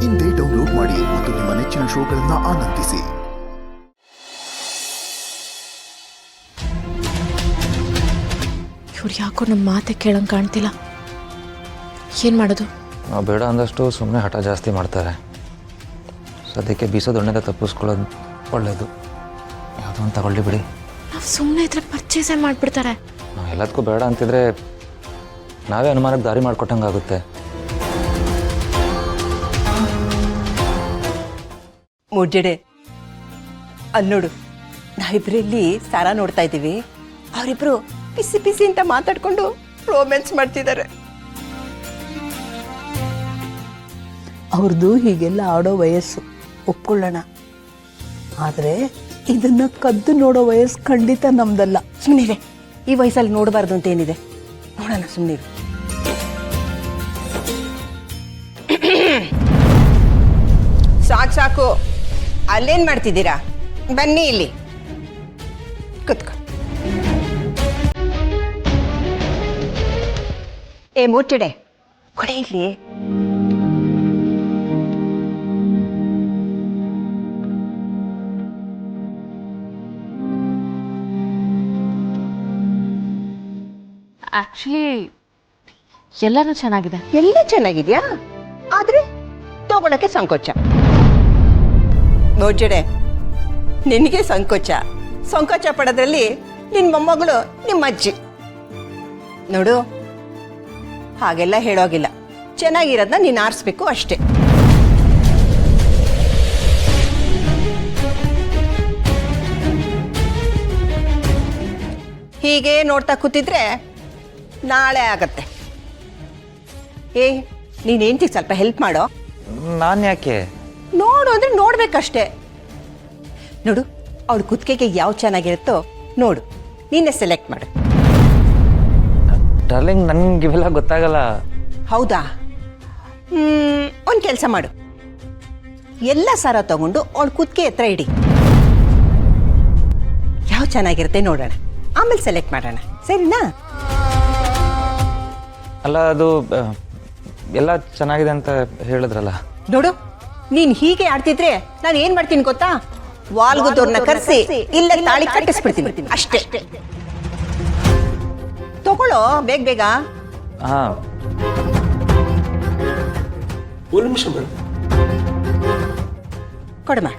ಇಂದೇ ಡೌನ್ಲೋಡ್ ಮಾಡಿ ಮತ್ತು ನಿಮ್ಮ ನೆಚ್ಚಿನ ಶೋಗಳನ್ನು ಆನಂದಿಸಿ. ಇವ್ರು ಯಾಕೋ ನಮ್ಮ ಮಾತೆ ಕೇಳಂಗೆ ಕಾಣ್ತಿಲ್ಲ. ಏನು ಮಾಡೋದು? ನಾವು ಬೇಡ ಅಂದಷ್ಟು ಸುಮ್ಮನೆ ಹಠ ಜಾಸ್ತಿ ಮಾಡ್ತಾರೆ. ಸದ್ಯಕ್ಕೆ ಬೀಸೋದೊಣ್ಣೆದ ತಪ್ಪಿಸ್ಕೊಳ್ಳೋದು ಒಳ್ಳೆಯದು. ಯಾವುದೋ ಒಂದು ತಗೊಳ್ಳಿ ಬಿಡಿ. ನಾವು ಸುಮ್ಮನೆ ಇದ್ರೆ ಪರ್ಚೇಸೇ ಮಾಡಿಬಿಡ್ತಾರೆ. ನಾವು ಎಲ್ಲದಕ್ಕೂ ಬೇಡ ಅಂತಿದ್ರೆ ನಾವೇ ಅನುಮಾನಕ್ಕೆ ದಾರಿ ಮಾಡಿಕೊಟ್ಟಂಗಾಗುತ್ತೆ. ಮುಡ್ಜಡೆ ಅಲ್ಲಿ ನೋಡು, ನಾವಿಬ್ರಲ್ಲಿ ಸಾರಾ ನೋಡ್ತಾ ಇದ್ದೀವಿ. ಅವರಿಬ್ರು ಪಿಸಿ ಪಿಸಿ ಅಂತ ಮಾತಾಡ್ಕೊಂಡು ರೋಮ್ಯಾನ್ಸ್ ಮಾಡ್ತಿದ್ದಾರೆ. ಅವ್ರದ್ದು ಹೀಗೆಲ್ಲ ಆಡೋ ವಯಸ್ಸು ಒಪ್ಕೊಳ್ಳೋಣ, ಆದರೆ ಇದನ್ನ ಕದ್ದು ನೋಡೋ ವಯಸ್ಸು ಖಂಡಿತ ನಮ್ದಲ್ಲ. ಸುಮ್ಮನಿರೆ, ಈ ವಯಸ್ಸಲ್ಲಿ ನೋಡಬಾರ್ದು ಅಂತ ಏನಿದೆ, ನೋಡೋಣ ಸುಮ್ಮನಿರು. ಸಾಕು ಸಾಕು, ಅಲ್ಲೇನ್ ಮಾಡ್ತಿದ್ದೀರಾ? ಬನ್ನಿ ಇಲ್ಲಿ ಕುತ್ಕೊ. ಏ ಮುಚ್ಚಡೆ ಕೊಡೆ ಇಲ್ಲಿ. ಆ್ಯಕ್ಚುಲಿ ಎಲ್ಲನೂ ಚೆನ್ನಾಗಿದೆ. ಎಲ್ಲ ಚೆನ್ನಾಗಿದ್ಯಾ, ಆದ್ರೆ ತಗೊಳಕ್ಕೆ ಸಂಕೋಚ. ಮುಚ್ಚಡೆ, ನಿನಗೆ ಸಂಕೋಚ ಪಡೋದ್ರಲ್ಲಿ ನಿನ್ನ ಮೊಮ್ಮಗಳು ನಿಮ್ಮ ಅಜ್ಜಿ. ನೋಡು, ಹಾಗೆಲ್ಲ ಹೇಳೋಗಿಲ್ಲ. ಚೆನ್ನಾಗಿರೋದನ್ನ ನೀನು ಆರಿಸ್ಬೇಕು ಅಷ್ಟೇ. ಹೀಗೆ ನೋಡ್ತಾ ಕೂತಿದ್ರೆ ನಾಳೆ ಆಗತ್ತೆ. ಏ, ನೀನೇಂತಿ ಸ್ವಲ್ಪ ಹೆಲ್ಪ್ ಮಾಡೋ. ನಾನು ಯಾಕೆ? ನೋಡು ಅಂದ್ರೆ ನೋಡ್ಬೇಕಷ್ಟೇ. ನೋಡು, ಅವಳ ಕುತ್ತಿಗೆಗೆ ಯಾವ ಚೆನ್ನಾಗಿರುತ್ತೋ ನೋಡು, ನೀನೇ ಸೆಲೆಕ್ಟ್ ಮಾಡು. ಡಾರ್ಲಿಂಗ್, ನನಗೆ ಇವೆಲ್ಲ ಗೊತ್ತಾಗಲ್ಲ. ಹೌದಾ? ಒಂದು ಕೆಲಸ ಮಾಡು, ಎಲ್ಲ ಸರ ತಗೊಂಡು ಅವಳ ಕುತ್ತಿಗೆ ಹತ್ರ ಇಡಿ. ಯಾವ ಚೆನ್ನಾಗಿರುತ್ತೆ ನೋಡೋಣ, ಆಮೇಲೆ ಸೆಲೆಕ್ಟ್ ಮಾಡೋಣ, ಸರಿನಾ? ಅಲ್ಲ, ಅದು ಎಲ್ಲ ಚೆನ್ನಾಗಿದೆ ಅಂತ ಹೇಳಿದ್ರಲ್ಲ. ನೋಡು, ನೀನ್ ಹೀಗೆ ಆಡ್ತಿದ್ರೆ ನಾನು ಏನ್ ಮಾಡ್ತೀನಿ ಗೊತ್ತಾ? ವಾಲ್ಗುದವ್ರನ್ನ ಕರೆಸಿ ಇಲ್ಲ ತಾಳಿ ಕಟ್ಟಿಸ್ಬಿಡ್ತೀನಿ ಅಷ್ಟೇ. ತಗೊಳ್ಳೋ ಬೇಗ ಬೇಗ. ಹಾಂ, ಒಂದು ನಿಮಿಷ ಮೇಡಮ್. ಕೊಡಮ್ಮ.